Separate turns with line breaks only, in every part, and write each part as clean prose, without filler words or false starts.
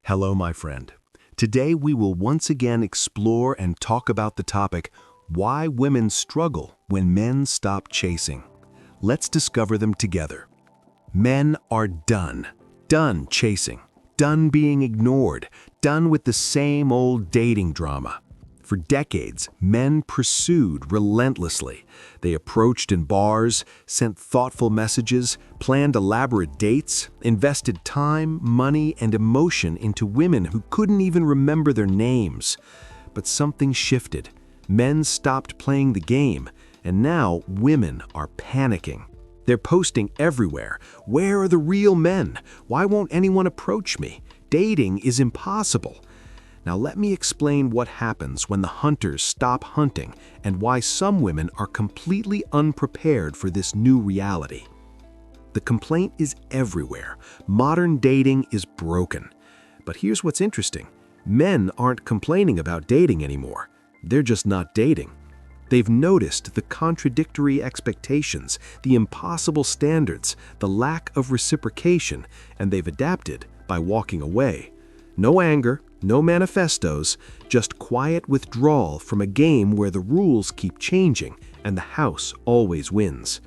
Hello, my friend. Today we will once again explore and talk about the topic, why women struggle when men stop chasing. Let's discover them together. Men are done chasing, done being ignored, done with the same old dating drama. For decades, men pursued relentlessly. They approached in bars, sent thoughtful messages, planned elaborate dates, invested time, money, and emotion into women who couldn't even remember their names. But something shifted. Men stopped playing the game, and now women are panicking. They're posting everywhere. Where are the real men? Why won't anyone approach me? Dating is impossible. Now let me explain what happens when the hunters stop hunting and why some women are completely unprepared for this new reality. The complaint is everywhere. Modern dating is broken. But here's what's interesting. Men aren't complaining about dating anymore. They're just not dating. They've noticed the contradictory expectations, the impossible standards, the lack of reciprocation, and they've adapted by walking away. No anger, no manifestos, just quiet withdrawal from a game where the rules keep changing and the house always wins.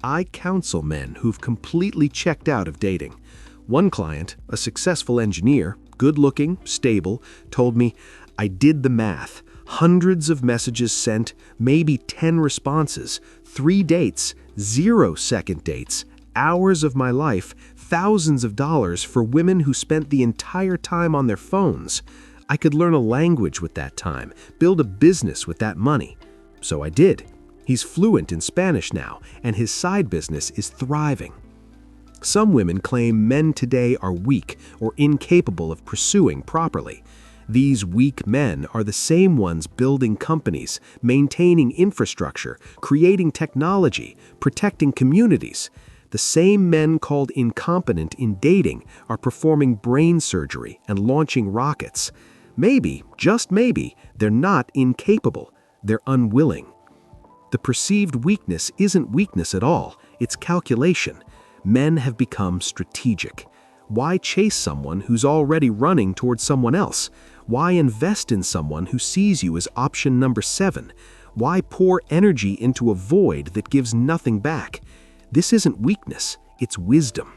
I counsel men who've completely checked out of dating. One client, a successful engineer, good-looking, stable, told me, "I did the math. Hundreds of messages sent, maybe 10 responses, 3 dates, 0 second dates, hours of my life, thousands of dollars for women who spent the entire time on their phones. I could learn a language with that time, build a business with that money." So I did. He's fluent in Spanish now, and his side business is thriving. Some women claim men today are weak or incapable of pursuing properly. These weak men are the same ones building companies, maintaining infrastructure, creating technology, protecting communities. The same men called incompetent in dating are performing brain surgery and launching rockets. Maybe, just maybe, they're not incapable. They're unwilling. The perceived weakness isn't weakness at all. It's calculation. Men have become strategic. Why chase someone who's already running towards someone else? Why invest in someone who sees you as option number 7? Why pour energy into a void that gives nothing back? This isn't weakness, it's wisdom.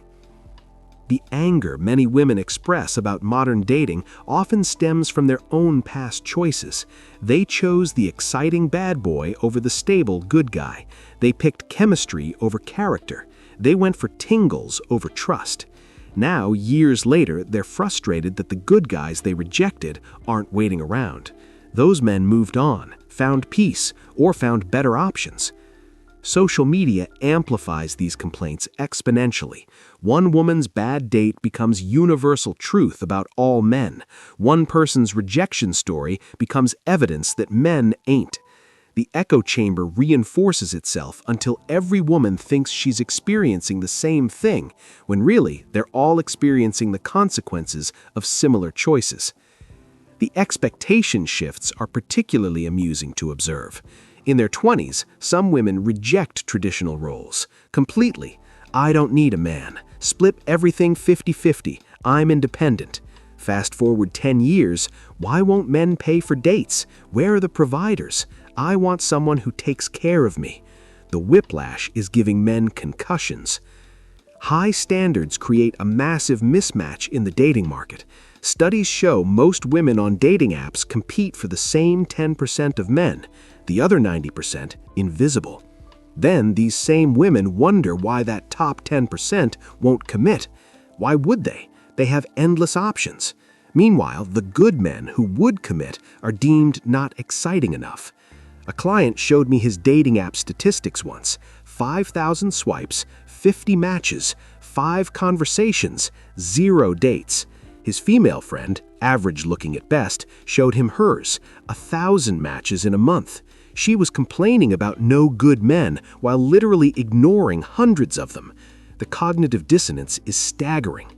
The anger many women express about modern dating often stems from their own past choices. They chose the exciting bad boy over the stable good guy. They picked chemistry over character. They went for tingles over trust. Now, years later, they're frustrated that the good guys they rejected aren't waiting around. Those men moved on, found peace, or found better options. Social media amplifies these complaints exponentially. One woman's bad date becomes universal truth about all men. One person's rejection story becomes evidence that men ain't. The echo chamber reinforces itself until every woman thinks she's experiencing the same thing, when really they're all experiencing the consequences of similar choices. The expectation shifts are particularly amusing to observe. In their 20s, some women reject traditional roles completely. I don't need a man. Split everything 50-50. I'm independent. Fast forward 10 years, why won't men pay for dates? Where are the providers? I want someone who takes care of me. The whiplash is giving men concussions. High standards create a massive mismatch in the dating market. Studies show most women on dating apps compete for the same 10% of men, the other 90% invisible. Then these same women wonder why that top 10% won't commit. Why would they? They have endless options. Meanwhile, the good men who would commit are deemed not exciting enough. A client showed me his dating app statistics once. 5,000 swipes, 50 matches, 5 conversations, 0 dates. His female friend, average looking at best, showed him hers, 1,000 matches in a month. She was complaining about no good men while literally ignoring hundreds of them. The cognitive dissonance is staggering.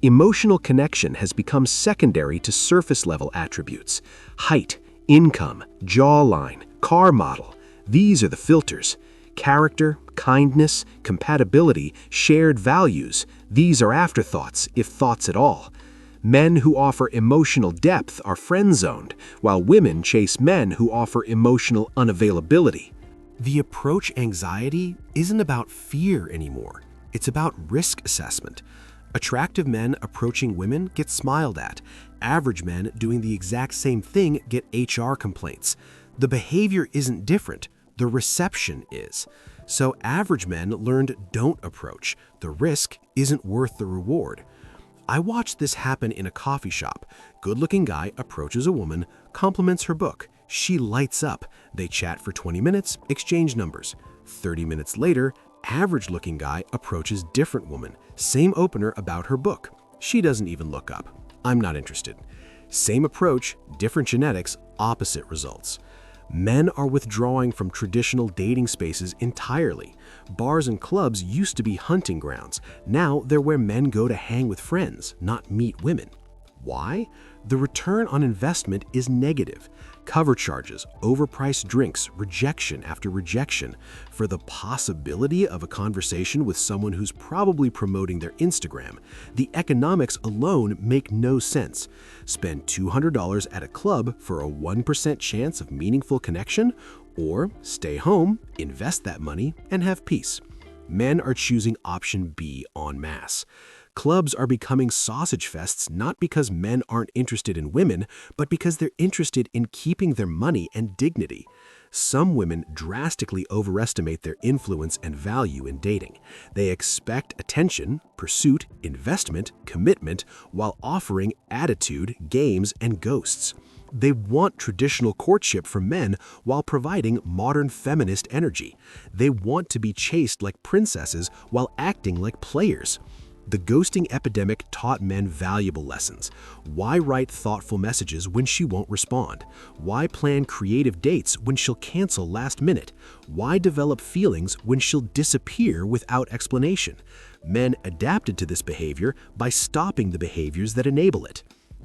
Emotional connection has become secondary to surface-level attributes. Height, income, jawline, car model. These are the filters. Character, kindness, compatibility, shared values. These are afterthoughts, if thoughts at all. Men who offer emotional depth are friend-zoned, while women chase men who offer emotional unavailability.
The approach anxiety isn't about fear anymore. It's about risk assessment. Attractive men approaching women get smiled at. Average men doing the exact same thing get HR complaints. The behavior isn't different. The reception is. So average men learned don't approach. The risk isn't worth the reward. I watched this happen in a coffee shop. Good-looking guy approaches a woman, compliments her book. She lights up. They chat for 20 minutes, exchange numbers. 30 minutes later, average-looking guy approaches different woman. Same opener about her book. She doesn't even look up. I'm not interested. Same approach, different genetics, opposite results. Men are withdrawing from traditional dating spaces entirely. Bars and clubs used to be hunting grounds. Now they're where men go to hang with friends, not meet women. Why? The return on investment is negative. Cover charges, overpriced drinks, rejection after rejection. For the possibility of a conversation with someone who's probably promoting their Instagram, the economics alone make no sense. Spend $200 at a club for a 1% chance of meaningful connection, or stay home, invest that money, and have peace. Men are choosing option B en masse. Clubs are becoming sausage fests not because men aren't interested in women, but because they're interested in keeping their money and dignity. Some women drastically overestimate their influence and value in dating. They expect attention, pursuit, investment, commitment, while offering attitude, games, and ghosts. They want traditional courtship from men while providing modern feminist energy. They want to be chased like princesses while acting like players. The ghosting epidemic taught men valuable lessons. Why write thoughtful messages when she won't respond? Why plan creative dates when she'll cancel last minute? Why develop feelings when she'll disappear without explanation? Men adapted to this behavior by stopping the behaviors that enable it.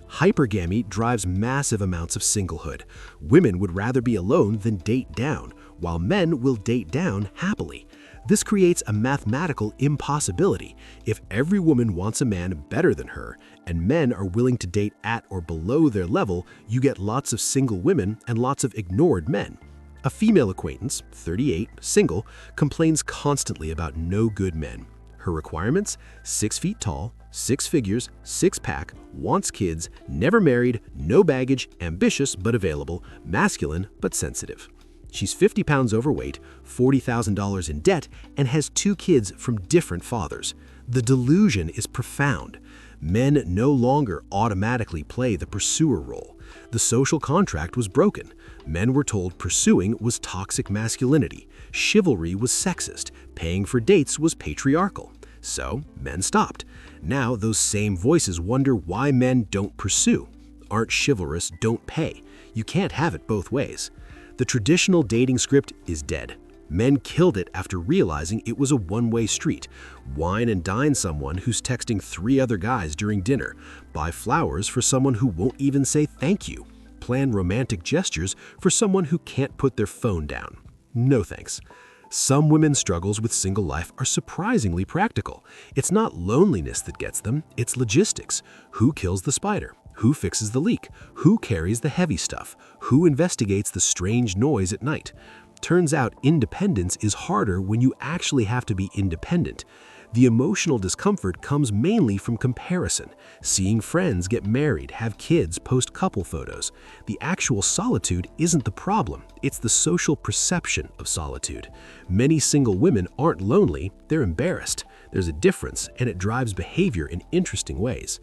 Hypergamy drives massive amounts of singlehood. Women would rather be alone than date down, while men will date down happily. This creates a mathematical impossibility. If every woman wants a man better than her, and men are willing to date at or below their level, you get lots of single women and lots of ignored men. A female acquaintance, 38, single, complains constantly about no good men. Her requirements: 6 feet tall, 6 figures, 6-pack, wants kids, never married, no baggage, ambitious but available, masculine but sensitive. She's 50 pounds overweight, $40,000 in debt, and has 2 kids from different fathers. The delusion is profound. Men no longer automatically play the pursuer role. The social contract was broken. Men were told pursuing was toxic masculinity, chivalry was sexist, paying for dates was patriarchal. So men stopped. Now those same voices wonder why men don't pursue. Aren't chivalrous, don't pay. You can't have it both ways. The traditional dating script is dead. Men killed it after realizing it was a one-way street. Wine and dine someone who's texting 3 other guys during dinner. Buy flowers for someone who won't even say thank you. Plan romantic gestures for someone who can't put their phone down. No thanks. Some women's struggles with single life are surprisingly practical. It's not loneliness that gets them, it's logistics. Who kills the spider? Who fixes the leak? Who carries the heavy stuff? Who investigates the strange noise at night? Turns out independence is harder when you actually have to be independent. The emotional discomfort comes mainly from comparison, seeing friends get married, have kids, post couple photos. The actual solitude isn't the problem, it's the social perception of solitude. Many single women aren't lonely, they're embarrassed. There's a difference, and it drives behavior in interesting ways.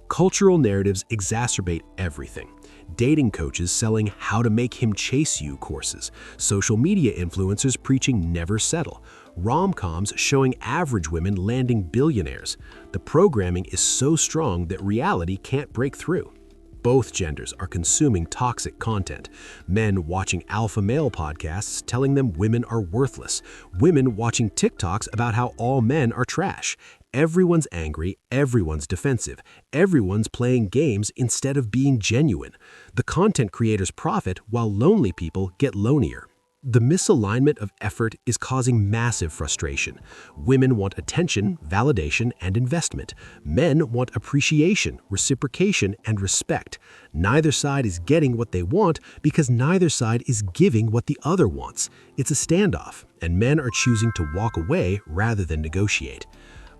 Cultural narratives exacerbate everything. Dating coaches selling how to make him chase you courses, social media influencers preaching never settle, rom-coms showing average women landing billionaires. The programming is so strong that reality can't break through. Both genders are consuming toxic content. Men watching alpha male podcasts telling them women are worthless. Women watching TikToks about how all men are trash. Everyone's angry, everyone's defensive, everyone's playing games instead of being genuine. The content creators profit while lonely people get lonelier. The misalignment of effort is causing massive frustration. Women want attention, validation, and investment. Men want appreciation, reciprocation, and respect. Neither side is getting what they want because neither side is giving what the other wants. It's a standoff, and men are choosing to walk away rather than negotiate.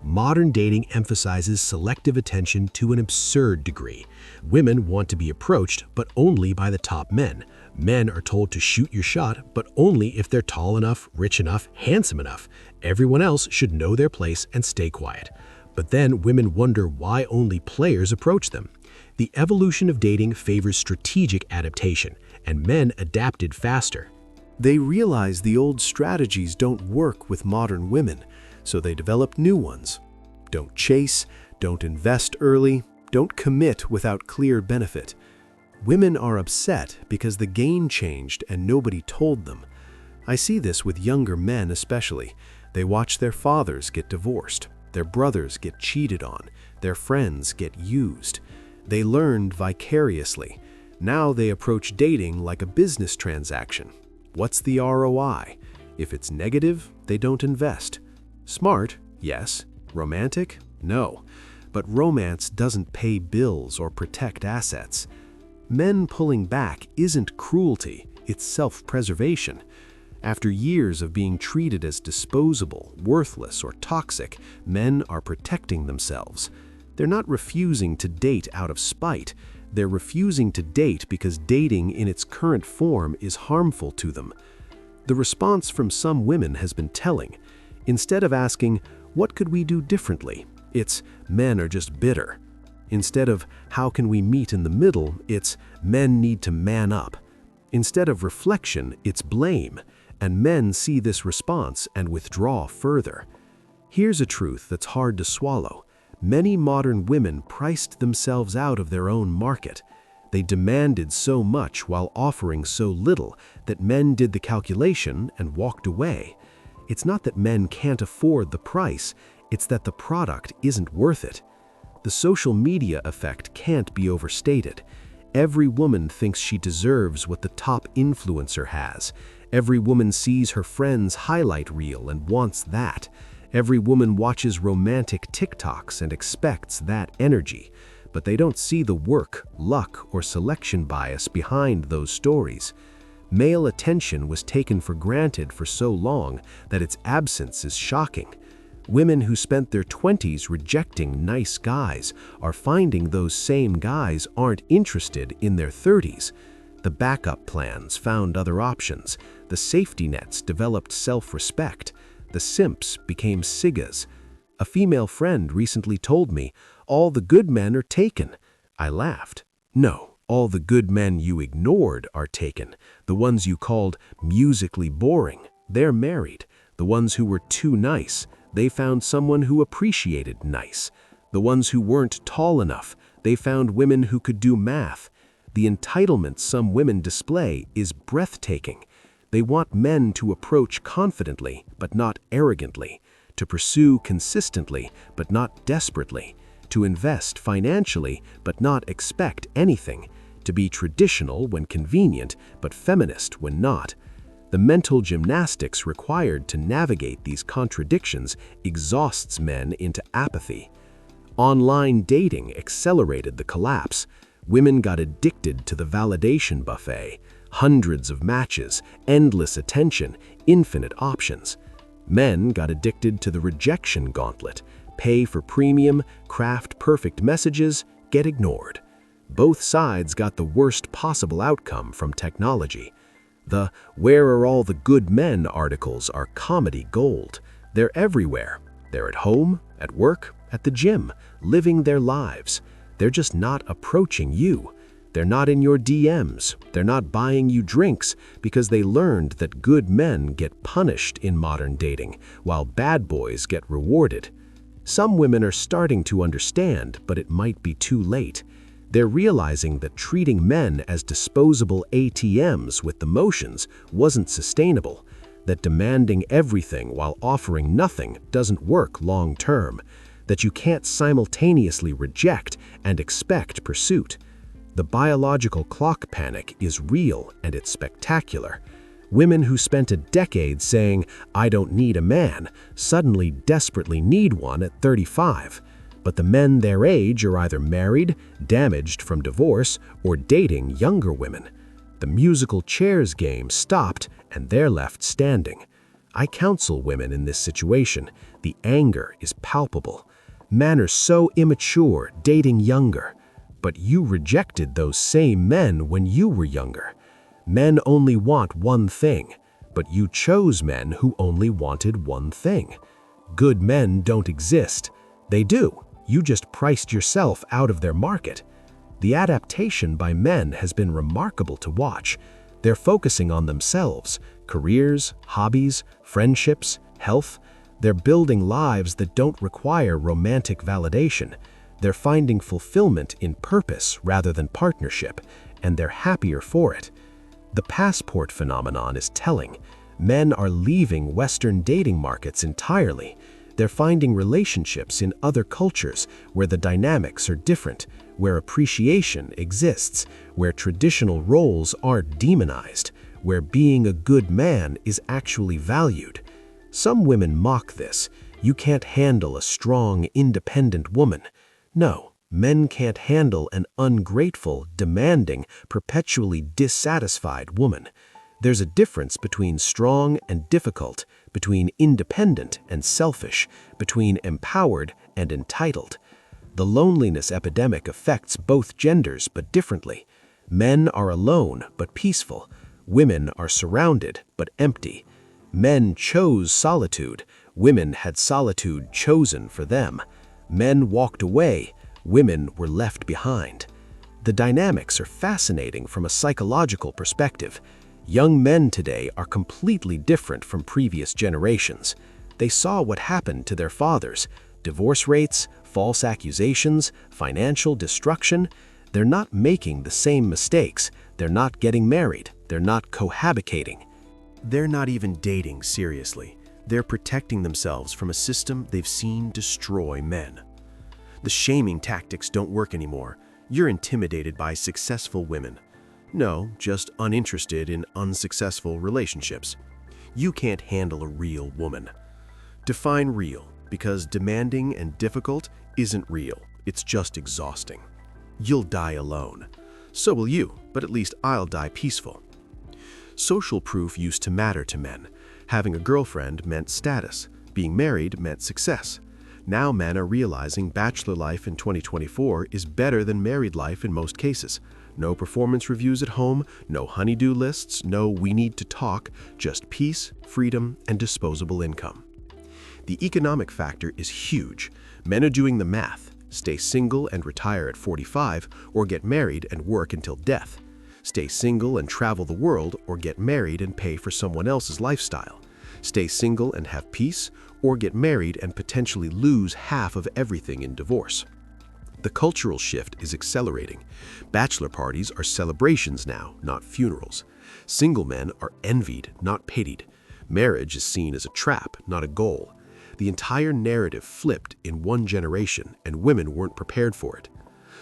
Modern dating emphasizes selective attention to an absurd degree. Women want to be approached, but only by the top men. Men are told to shoot your shot, but only if they're tall enough, rich enough, handsome enough. Everyone else should know their place and stay quiet. But then women wonder why only players approach them. The evolution of dating favors strategic adaptation, and men adapted faster.
They realize the old strategies don't work with modern women, so they develop new ones. Don't chase, don't invest early, don't commit without clear benefit. Women are upset because the game changed and nobody told them. I see this with younger men especially. They watch their fathers get divorced, their brothers get cheated on, their friends get used. They learned vicariously. Now they approach dating like a business transaction. What's the ROI? If it's negative, they don't invest. Smart? Yes. Romantic? No. But romance doesn't pay bills or protect assets. Men pulling back isn't cruelty, it's self-preservation. After years of being treated as disposable, worthless, or toxic, men are protecting themselves. They're not refusing to date out of spite. They're refusing to date because dating in its current form is harmful to them. The response from some women has been telling. Instead of asking, "What could we do differently?" it's, "Men are just bitter." Instead of, "How can we meet in the middle?" it's, "Men need to man up." Instead of reflection, it's blame, and men see this response and withdraw further. Here's a truth that's hard to swallow. Many modern women priced themselves out of their own market. They demanded so much while offering so little that men did the calculation and walked away. It's not that men can't afford the price, it's that the product isn't worth it. The social media effect can't be overstated. Every woman thinks she deserves what the top influencer has. Every woman sees her friend's highlight reel and wants that. Every woman watches romantic TikToks and expects that energy. But they don't see the work, luck, or selection bias behind those stories. Male attention was taken for granted for so long that its absence is shocking. Women who spent their 20s rejecting nice guys are finding those same guys aren't interested in their 30s. The backup plans found other options. The safety nets developed self-respect. The simps became siggas. A female friend recently told me, "All the good men are taken." I laughed. No, all the good men you ignored are taken. The ones you called musically boring, they're married. The ones who were too nice, they found someone who appreciated nice. The ones who weren't tall enough, they found women who could do math. The entitlement some women display is breathtaking. They want men to approach confidently, but not arrogantly, to pursue consistently, but not desperately, to invest financially, but not expect anything, to be traditional when convenient, but feminist when not. The mental gymnastics required to navigate these contradictions exhausts men into apathy. Online dating accelerated the collapse. Women got addicted to the validation buffet, hundreds of matches, endless attention, infinite options. Men got addicted to the rejection gauntlet, pay for premium, craft perfect messages, get ignored. Both sides got the worst possible outcome from technology. The "Where are all the good men" articles are comedy gold. They're everywhere. They're at home, at work, at the gym, living their lives. They're just not approaching you. They're not in your DMs. They're not buying you drinks because they learned that good men get punished in modern dating, while bad boys get rewarded. Some women are starting to understand, but it might be too late. They're realizing that treating men as disposable ATMs with the motions wasn't sustainable, that demanding everything while offering nothing doesn't work long term, that you can't simultaneously reject and expect pursuit. The biological clock panic is real and it's spectacular.
Women who spent a decade saying, "I don't need a man," suddenly desperately need one at 35. But the men their age are either married, damaged from divorce, or dating younger women. The musical chairs game stopped and they're left standing. I counsel women in this situation. The anger is palpable. Men are so immature, dating younger. But you rejected those same men when you were younger. Men only want one thing, but you chose men who only wanted one thing. Good men don't exist. They do. You just priced yourself out of their market. The adaptation by men has been remarkable to watch. They're focusing on themselves, careers, hobbies, friendships, health. They're building lives that don't require romantic validation. They're finding fulfillment in purpose rather than partnership, and they're happier for it. The passport phenomenon is telling. Men are leaving Western dating markets entirely. They're finding relationships in other cultures where the dynamics are different, where appreciation exists, where traditional roles aren't demonized, where being a good man is actually valued. Some women mock this. You can't handle a strong, independent woman. No, men can't handle an ungrateful, demanding, perpetually dissatisfied woman. There's a difference between strong and difficult, between independent and selfish, between empowered and entitled. The loneliness epidemic affects both genders but differently. Men are alone but peaceful. Women are surrounded but empty. Men chose solitude. Women had solitude chosen for them. Men walked away. Women were left behind. The dynamics are fascinating from a psychological perspective. Young men today are completely different from previous generations. They saw what happened to their fathers: divorce rates, false accusations, financial destruction. They're not making the same mistakes. They're not getting married. They're not cohabitating.
They're not even dating seriously. They're protecting themselves from a system they've seen destroy men. The shaming tactics don't work anymore. You're intimidated by successful women. No, just uninterested in unsuccessful relationships. You can't handle a real woman. Define real, because demanding and difficult isn't real. It's just exhausting. You'll die alone. So will you, but at least I'll die peaceful. Social proof used to matter to men. Having a girlfriend meant status. Being married meant success. Now men are realizing bachelor life in 2024 is better than married life in most cases. No performance reviews at home, no honey-do lists, no "we need to talk," just peace, freedom, and disposable income. The economic factor is huge. Men are doing the math. Stay single and retire at 45, or get married and work until death. Stay single and travel the world, or get married and pay for someone else's lifestyle. Stay single and have peace, or get married and potentially lose half of everything in divorce. The cultural shift is accelerating. Bachelor parties are celebrations now, not funerals. Single men are envied, not pitied. Marriage is seen as a trap, not a goal. The entire narrative flipped in one generation, and women weren't prepared for it.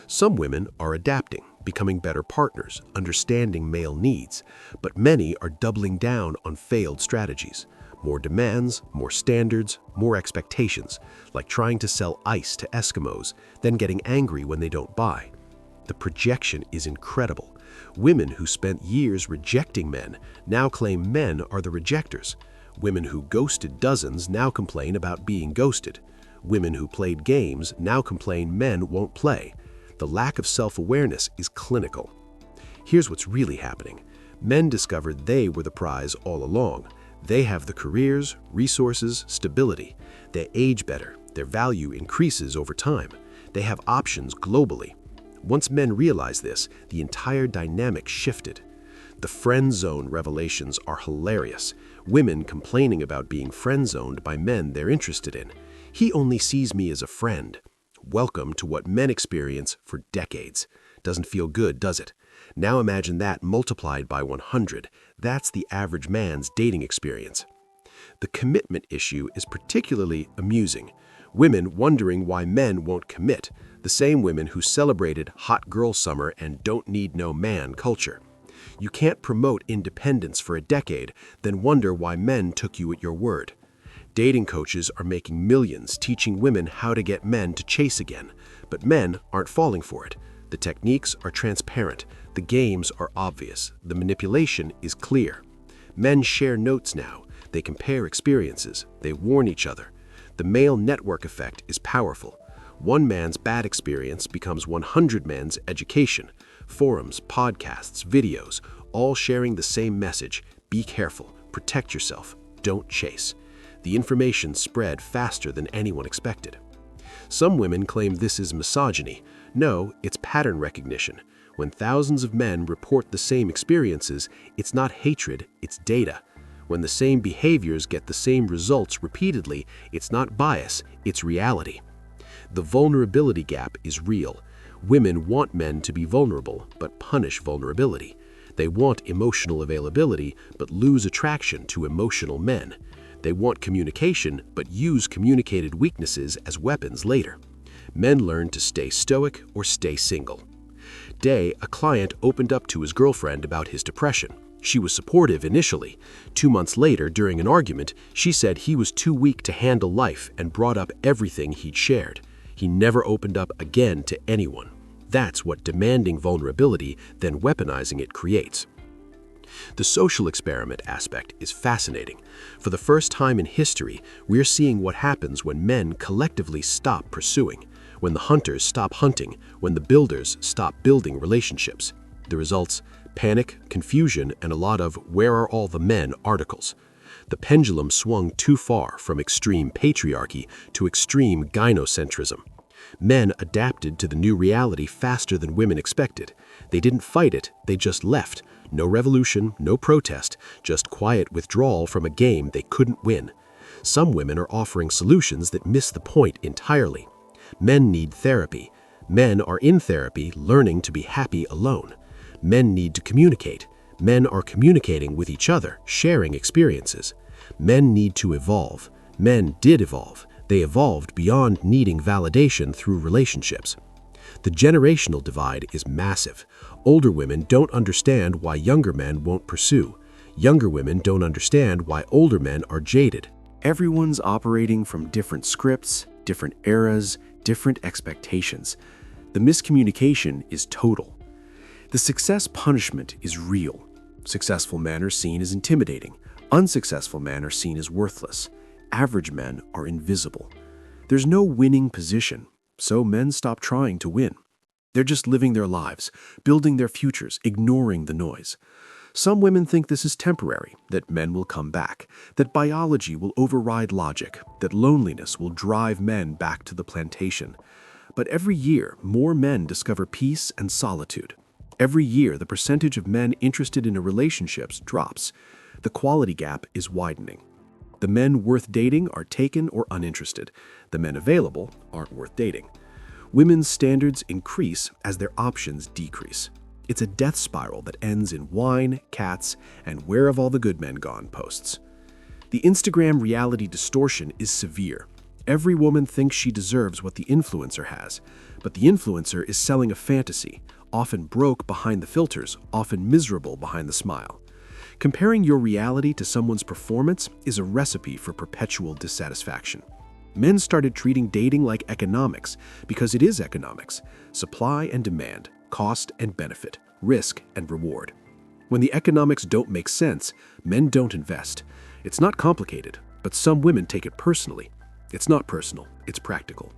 Some women are adapting, becoming better partners, understanding male needs, but many are doubling down on failed strategies. More demands, more standards, more expectations, like trying to sell ice to Eskimos, then getting angry when they don't buy. The projection is incredible. Women who spent years rejecting men now claim men are the rejectors. Women who ghosted dozens now complain about being ghosted. Women who played games now complain men won't play. The lack of self-awareness is clinical. Here's what's really happening. Men discovered they were the prize all along. They have the careers, resources, stability. They age better. Their value increases over time. They have options globally. Once men realized this, the entire dynamic shifted. The friend zone revelations are hilarious. Women complaining about being friend zoned by men they're interested in. He only sees me as a friend. Welcome to what men experience for decades. Doesn't feel good, does it? Now imagine that multiplied by 100. That's the average man's dating experience. The commitment issue is particularly amusing. Women wondering why men won't commit, the same women who celebrated hot girl summer and don't need no man culture.
You can't promote independence for a decade, then wonder why men took you at your word. Dating coaches are making millions teaching women how to get men to chase again, but men aren't falling for it. The techniques are transparent, the games are obvious, the manipulation is clear. Men share notes now, they compare experiences, they warn each other. The male network effect is powerful. One man's bad experience becomes 100 men's education. Forums, podcasts, videos, all sharing the same message: be careful, protect yourself, don't chase. The information spread faster than anyone expected. Some women claim this is misogyny. No, it's pattern recognition. When thousands of men report the same experiences, it's not hatred, it's data. When the same behaviors get the same results repeatedly, it's not bias, it's reality. The vulnerability gap is real. Women want men to be vulnerable, but punish vulnerability. They want emotional availability, but lose attraction to emotional men. They want communication, but use communicated weaknesses as weapons later. Men learn to stay stoic or stay single. Day, a client opened up to his girlfriend about his depression. She was supportive initially. 2 months later, during an argument, she said he was too weak to handle life and brought up everything he'd shared. He never opened up again to anyone. That's what demanding vulnerability, then weaponizing it, creates. The social experiment aspect is fascinating. For the first time in history, we're seeing what happens when men collectively stop pursuing, when the hunters stop hunting, when the builders stop building relationships. The results: panic, confusion, and a lot of "where are all the men" articles. The pendulum swung too far from extreme patriarchy to extreme gynocentrism. Men adapted to the new reality faster than women expected. They didn't fight it, they just left. No revolution, no protest, just quiet withdrawal from a game they couldn't win. Some women are offering solutions that miss the point entirely. Men need therapy. Men are in therapy learning to be happy alone. Men need to communicate. Men are communicating with each other, sharing experiences. Men need to evolve. Men did evolve. They evolved beyond needing validation through relationships. The generational divide is massive. Older women don't understand why younger men won't pursue. Younger women don't understand why older men are jaded.
Everyone's operating from different scripts, different eras, different expectations. The miscommunication is total. The success punishment is real. Successful men are seen as intimidating. Unsuccessful men are seen as worthless. Average men are invisible. There's no winning position, so men stop trying to win. They're just living their lives, building their futures, ignoring the noise. Some women think this is temporary, that men will come back, that biology will override logic, that loneliness will drive men back to the plantation. But every year, more men discover peace and solitude. Every year, the percentage of men interested in relationships drops. The quality gap is widening. The men worth dating are taken or uninterested. The men available aren't worth dating. Women's standards increase as their options decrease. It's a death spiral that ends in wine, cats, and "where have all the good men gone" posts. The Instagram reality distortion is severe. Every woman thinks she deserves what the influencer has, but the influencer is selling a fantasy, often broke behind the filters, often miserable behind the smile. Comparing your reality to someone's performance is a recipe for perpetual dissatisfaction. Men started treating dating like economics because it is economics: supply and demand, cost and benefit, risk and reward. When the economics don't make sense, men don't invest. It's not complicated, but some women take it personally. It's not personal, it's practical.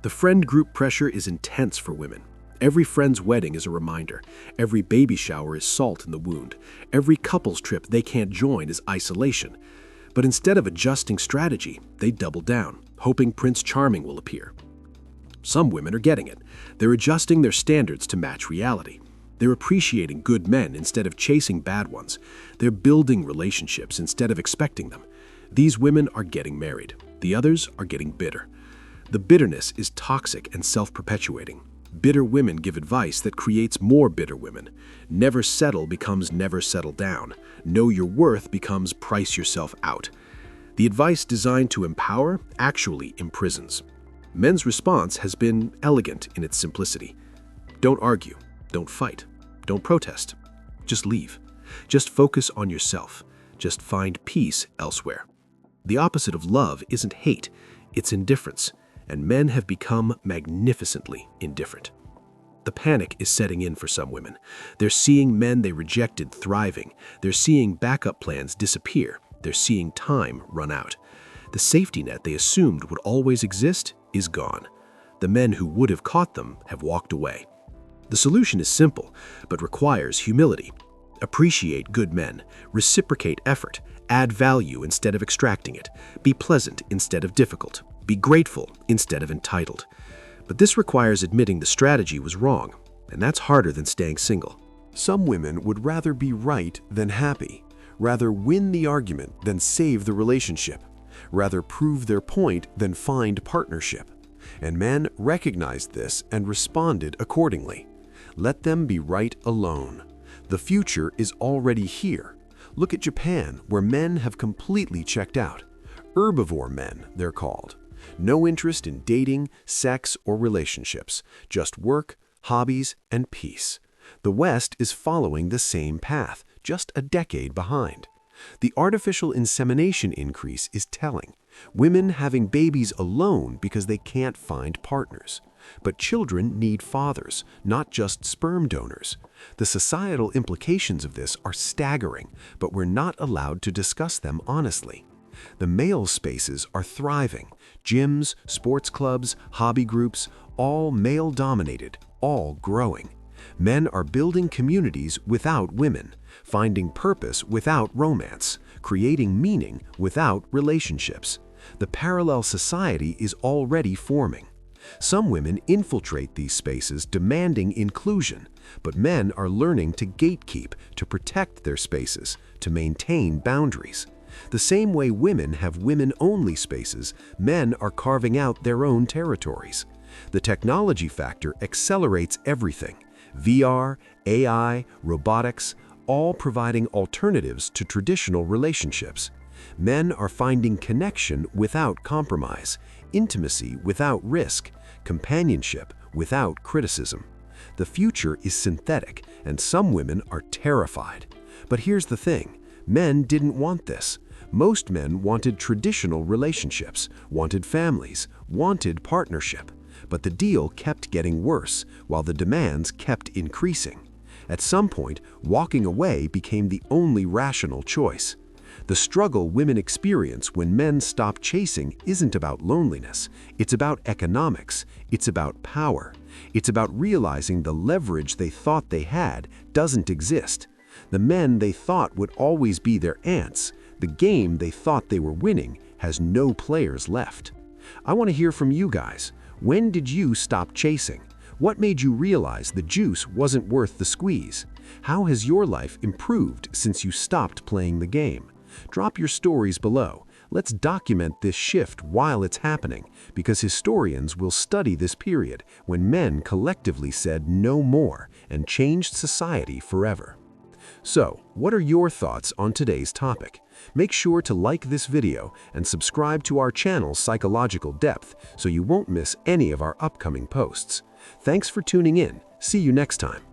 The friend group pressure is intense for women. Every friend's wedding is a reminder. Every baby shower is salt in the wound. Every couple's trip they can't join is isolation. But instead of adjusting strategy, they double down, hoping Prince Charming will appear. Some women are getting it. They're adjusting their standards to match reality. They're appreciating good men instead of chasing bad ones. They're building relationships instead of expecting them. These women are getting married. The others are getting bitter. The bitterness is toxic and self-perpetuating. Bitter women give advice that creates more bitter women. Never settle becomes never settle down. Know your worth becomes price yourself out. The advice designed to empower actually imprisons. Men's response has been elegant in its simplicity. Don't argue. Don't fight. Don't protest.
just leave. Just focus on yourself. Just find peace elsewhere. The opposite of love isn't hate, it's indifference, and men have become magnificently indifferent. The panic is setting in for some women. They're seeing men they rejected thriving. They're seeing backup plans disappear. They're seeing time run out. The safety net they assumed would always exist is gone. The men who would have caught them have walked away. The solution is simple, but requires humility. Appreciate good men, reciprocate effort, add value instead of extracting it, be pleasant instead of difficult, be grateful instead of entitled. But this requires admitting the strategy was wrong, and that's harder than staying single.
Some women would rather be right than happy, rather win the argument than save the relationship, rather prove their point than find partnership. And men recognized this and responded accordingly. Let them be right alone. The future is already here. Look at Japan, where men have completely checked out. Herbivore men, they're called. No interest in dating, sex, or relationships, just work, hobbies, and peace. The West is following the same path, just a decade behind. The artificial insemination increase is telling. Women having babies alone because they can't find partners. But children need fathers, not just sperm donors. The societal implications of this are staggering, but we're not allowed to discuss them honestly. The male spaces are thriving. Gyms, sports clubs, hobby groups, all male-dominated, all growing. Men are building communities without women, finding purpose without romance, creating meaning without relationships. The parallel society is already forming. Some women infiltrate these spaces demanding inclusion, but men are learning to gatekeep, to protect their spaces, to maintain boundaries. The same way women have women-only spaces, men are carving out their own territories. The technology factor accelerates everything. VR, AI, robotics, all providing alternatives to traditional relationships. Men are finding connection without compromise, intimacy without risk, companionship without criticism. The future is synthetic, and some women are terrified. But here's the thing, men didn't want this. Most men wanted traditional relationships, wanted families, wanted partnership. But the deal kept getting worse, while the demands kept increasing. At some point, walking away became the only rational choice. The struggle women experience when men stop chasing isn't about loneliness. It's about economics. It's about power. It's about realizing the leverage they thought they had doesn't exist. The men they thought would always be their aunts, the game they thought they were winning, has no players left. I want to hear from you guys. When did you stop chasing? What made you realize the juice wasn't worth the squeeze? How has your life improved since you stopped playing the game? Drop your stories below. Let's document this shift while it's happening, because historians will study this period when men collectively said no more and changed society forever. So, what are your thoughts on today's topic? Make sure to like this video and subscribe to our channel Psychological Depth so you won't miss any of our upcoming posts. Thanks for tuning in. See you next time.